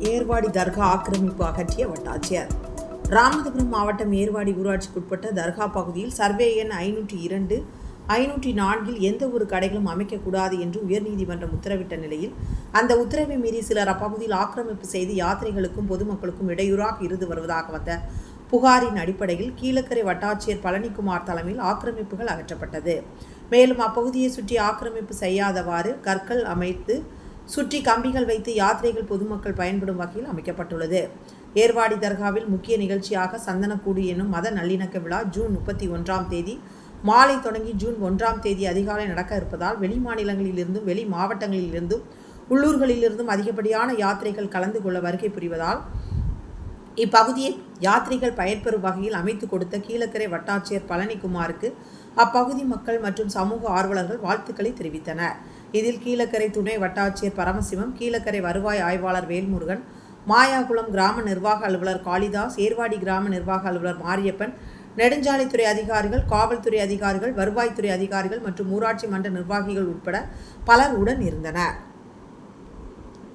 ஏர்வாடி தர்கா ஆக்கிரமிப்பு அகற்றிய வட்டாட்சியர். ராமநாதபுரம் மாவட்டம் ஏர்வாடி ஊராட்சிக்குட்பட்ட தர்கா பகுதியில் சர்வே எண் 502, 504 எந்த ஒரு கடைகளும் அமைக்கக்கூடாது என்று உயர்நீதிமன்றம் உத்தரவிட்ட நிலையில் அந்த உத்தரவை மீறி சிலர் அப்பகுதியில் ஆக்கிரமிப்பு செய்து யாத்திரைகளுக்கும் பொதுமக்களுக்கும் இடையூறாக இருந்து வருவதாக வந்த புகாரின் அடிப்படையில் கீழக்கரை வட்டாட்சியர் பழனிக்குமார் தலைமையில் ஆக்கிரமிப்புகள் அகற்றப்பட்டது. மேலும் அப்பகுதியை சுற்றி ஆக்கிரமிப்பு செய்யாதவாறு கற்கள் அமைத்து சுற்றி கம்பிகள் வைத்து யாத்திரைகள் பொதுமக்கள் பயன்படும் வகையில் அமைக்கப்பட்டுள்ளது. ஏர்வாடி தர்காவில் முக்கிய நிகழ்ச்சியாக சந்தனக்கூடு என்னும் மத நல்லிணக்க விழா ஜூன் 31ஆம் தேதி மாலை தொடங்கி ஜூன் 1ஆம் தேதி அதிகாலை நடக்க இருப்பதால் வெளி மாநிலங்களிலிருந்தும் வெளி மாவட்டங்களிலிருந்தும் உள்ளூர்களிலிருந்தும் அதிகப்படியான யாத்திரைகள் கலந்து கொள்ள வருகை புரிவதால் இப்பகுதியை யாத்திரைகள் பயன்பெறும் வகையில் அமைத்து கொடுத்த கீழக்கரை வட்டாட்சியர் பழனிக்குமாருக்கு அப்பகுதி மக்கள் மற்றும் சமூக ஆர்வலர்கள் வாழ்த்துக்களை தெரிவித்தனர். இதில் கீழக்கரை துணை வட்டாட்சியர் பரமசிவம், கீழக்கரை வருவாய் ஆய்வாளர் வேல்முருகன், மாயாகுளம் கிராம நிர்வாக அலுவலர் காளிதாஸ், ஏர்வாடி கிராம நிர்வாக அலுவலர் மாரியப்பன், நெடுஞ்சாலைத்துறை அதிகாரிகள், காவல்துறை அதிகாரிகள், வருவாய்த்துறை அதிகாரிகள் மற்றும் ஊராட்சி மன்ற நிர்வாகிகள் உட்பட பலர் உடன் இருந்தனர்.